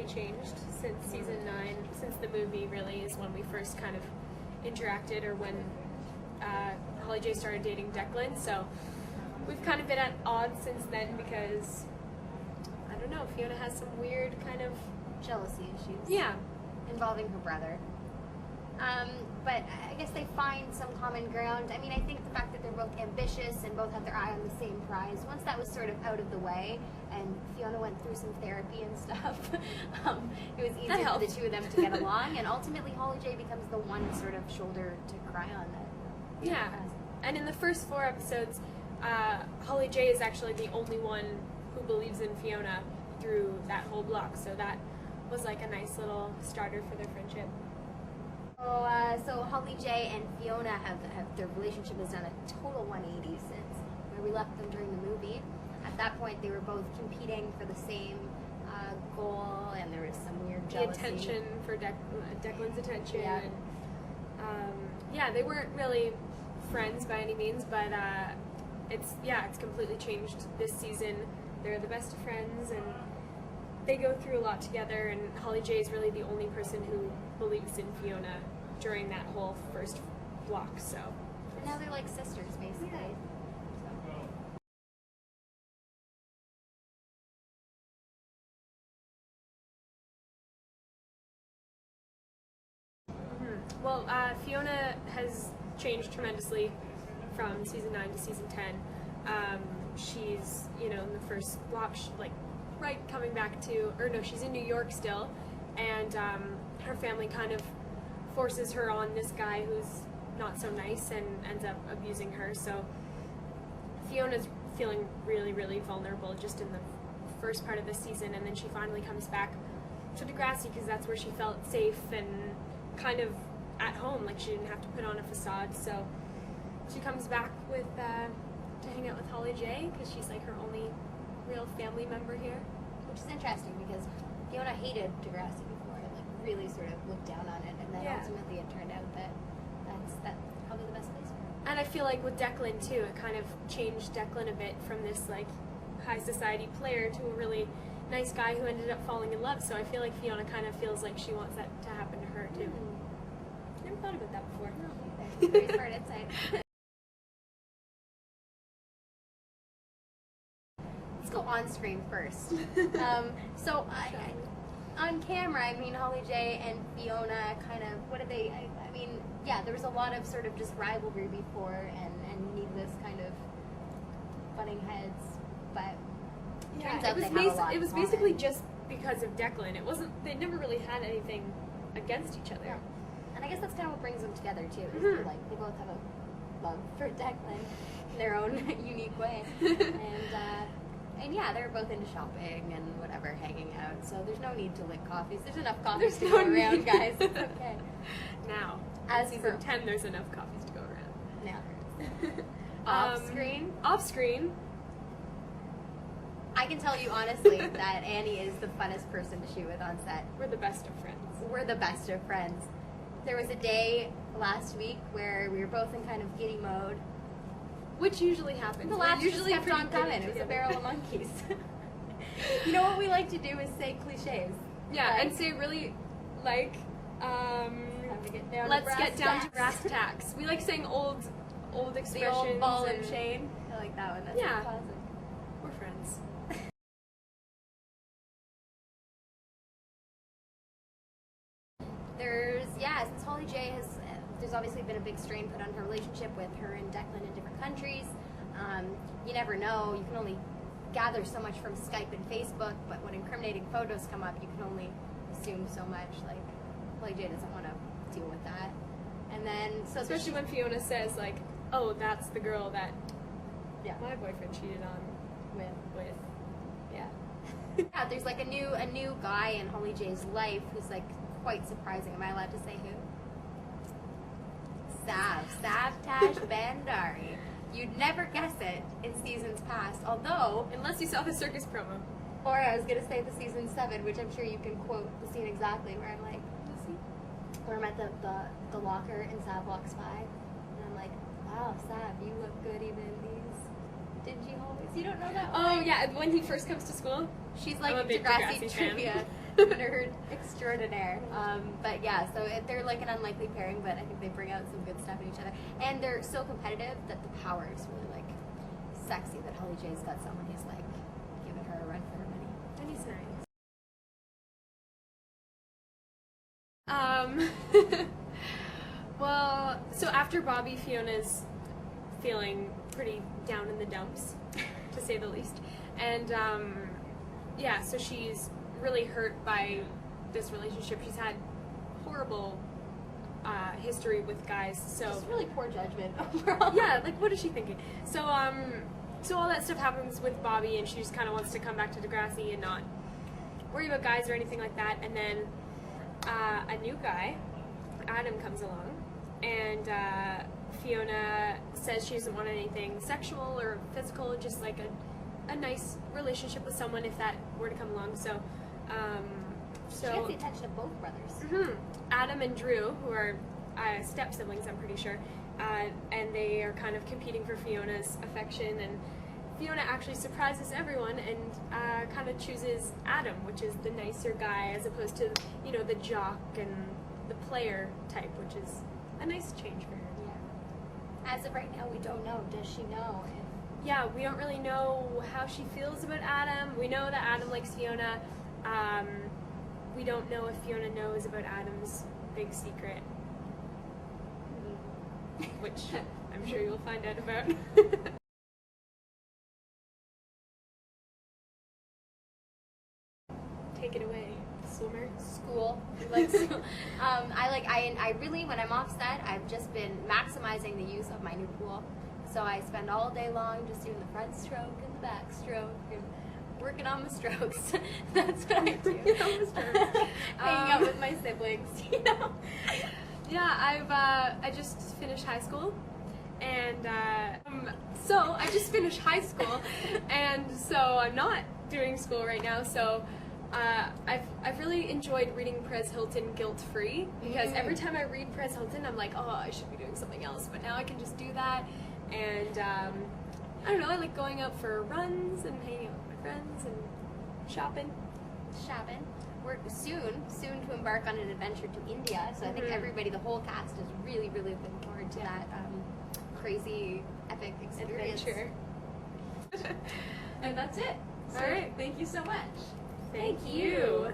completely changed since season 9, since the movie really is when we first kind of interacted, or when Holly J started dating Declan. So we've kind of been at odds since then because, I don't know, Fiona has some weird kind of jealousy issues. Yeah. Involving her brother. But I guess they find some common ground. I mean, I think the fact that they're both ambitious and both have their eye on the same prize, once that was sort of out of the way and Fiona went through some therapy and stuff, it was easier for the two of them to get along, and ultimately Holly J becomes the one sort of shoulder to cry on that. Yeah. And in the first 4 episodes, Holly J is actually the only one who believes in Fiona through that whole block, so that was like a nice little starter for their friendship. So Holly J and Fiona have their relationship has done a total 180 since where we left them during the movie. At that point, they were both competing for the same goal, and there was some weird jealousy. The attention for Declan's attention. Yeah. And, they weren't really friends by any means, but it's completely changed this season. They're the best of friends, and they go through a lot together, and Holly J is really the only person who believes in Fiona during that whole first block, so. And now they're like sisters, basically. Yeah. Well, Fiona has changed tremendously from season 9 to season 10. She's, in the first block, coming back to, she's in New York still, and her family kind of forces her on this guy who's not so nice and ends up abusing her. So Fiona's feeling really, really vulnerable just in the first part of the season, and then she finally comes back to Degrassi because that's where she felt safe and kind of at home, like she didn't have to put on a facade. So she comes back with to hang out with Holly J because she's like her only real family member here. Which is interesting because Fiona hated Degrassi before, really sort of looked down on it, and then ultimately it turned out that that's probably the best place for her. And I feel like with Declan too, it kind of changed Declan a bit from this high society player to a really nice guy who ended up falling in love. So I feel like Fiona kind of feels like she wants that to happen to her too. Never thought about that before. No, very smart insight. Let's go on screen first. So on camera, Holly J and Fiona kind of, what did they, there was a lot of sort of just rivalry before and needless kind of butting heads, but turns out it was basically just because of Declan. It wasn't, they never really had anything against each other. Yeah. And I guess that's kind of what brings them together too, is they both have a love for Declan in their own unique way. And they're both into shopping and whatever, hanging out. So there's no need to lick coffees. There's enough coffees to go around, guys. It's okay. Now, as season 10, there's enough coffees to go around. Now there is. Off screen. Off screen. I can tell you honestly that Annie is the funnest person to shoot with on set. We're the best of friends. We're the best of friends. There was a day last week where we were both in kind of giddy mode. Which usually happens. The laughs usually kept on coming. It was a barrel of monkeys. You know what we like to do is say cliches. Yeah, and say really, let's get down to brass tacks. We like saying old expressions. The old ball and chain. I like that one. That's a classic. We're friends. Since Holly J there's obviously been a big strain put on her relationship with her and Declan in different countries. You never know. You can only gather so much from Skype and Facebook, but when incriminating photos come up, you can only assume so much. Like, Holly J doesn't want to deal with that. And then, especially when Fiona says, oh, that's the girl that my boyfriend cheated on with. Yeah, there's a new guy in Holly J's life who's quite surprising. Am I allowed to say who? Savtash Bandari. You'd never guess it in seasons past, although... Unless you saw the circus promo. Or I was going to say the season 7, which I'm sure you can quote the scene exactly, where I'm like, where I'm at the locker in Sav walks by, and I'm like, wow, Sav, you look good even in these dingy hallways. You don't know that one? Oh, yeah, when he first comes to school. She's like Degrassi trivia. nerd extraordinaire. But yeah, so they're like an unlikely pairing, but I think they bring out some good stuff in each other. And they're so competitive that the power is really like sexy that Holly J's got someone who's like giving her a run for her money. And he's nice. Well, so after Bobby, Fiona's feeling pretty down in the dumps, to say the least. And yeah, so she's really hurt by this relationship. She's had horrible history with guys. So Just really poor judgment overall. yeah, like what is she thinking? So so all that stuff happens with Bobby, and she just kind of wants to come back to Degrassi and not worry about guys or anything like that. And then a new guy, Adam, comes along, and Fiona says she doesn't want anything sexual or physical, just like a nice relationship with someone if that were to come along. So She gets the attention of both brothers. Adam and Drew, who are step siblings, I'm pretty sure, and they are kind of competing for Fiona's affection, and Fiona actually surprises everyone and kind of chooses Adam, which is the nicer guy, as opposed to, you know, the jock and the player type, which is a nice change for her. Yeah. As of right now, we don't know. Does she know? Yeah, we don't really know how she feels about Adam. We know that Adam likes Fiona. We don't know if Fiona knows about Adam's big secret, which I'm sure you'll find out about. Take it away, swimmer. School. Like, I really, when I'm off set, I've just been maximizing the use of my new pool. So I spend all day long just doing the front stroke and the back stroke and working on my strokes. That's what I do. Hanging out with my siblings, you know. Yeah, I just finished high school, and so I'm not doing school right now. So I've really enjoyed reading Perez Hilton guilt-free, because every time I read Perez Hilton, I'm like, oh, I should be doing something else, but now I can just do that. And I don't know, I like going out for runs and hanging out with my friends and shopping. We're soon to embark on an adventure to India. So I think everybody, the whole cast, is really, really looking forward to that crazy, epic experience. Adventure. And that's it. So, All right. Thank you so much. Thank you.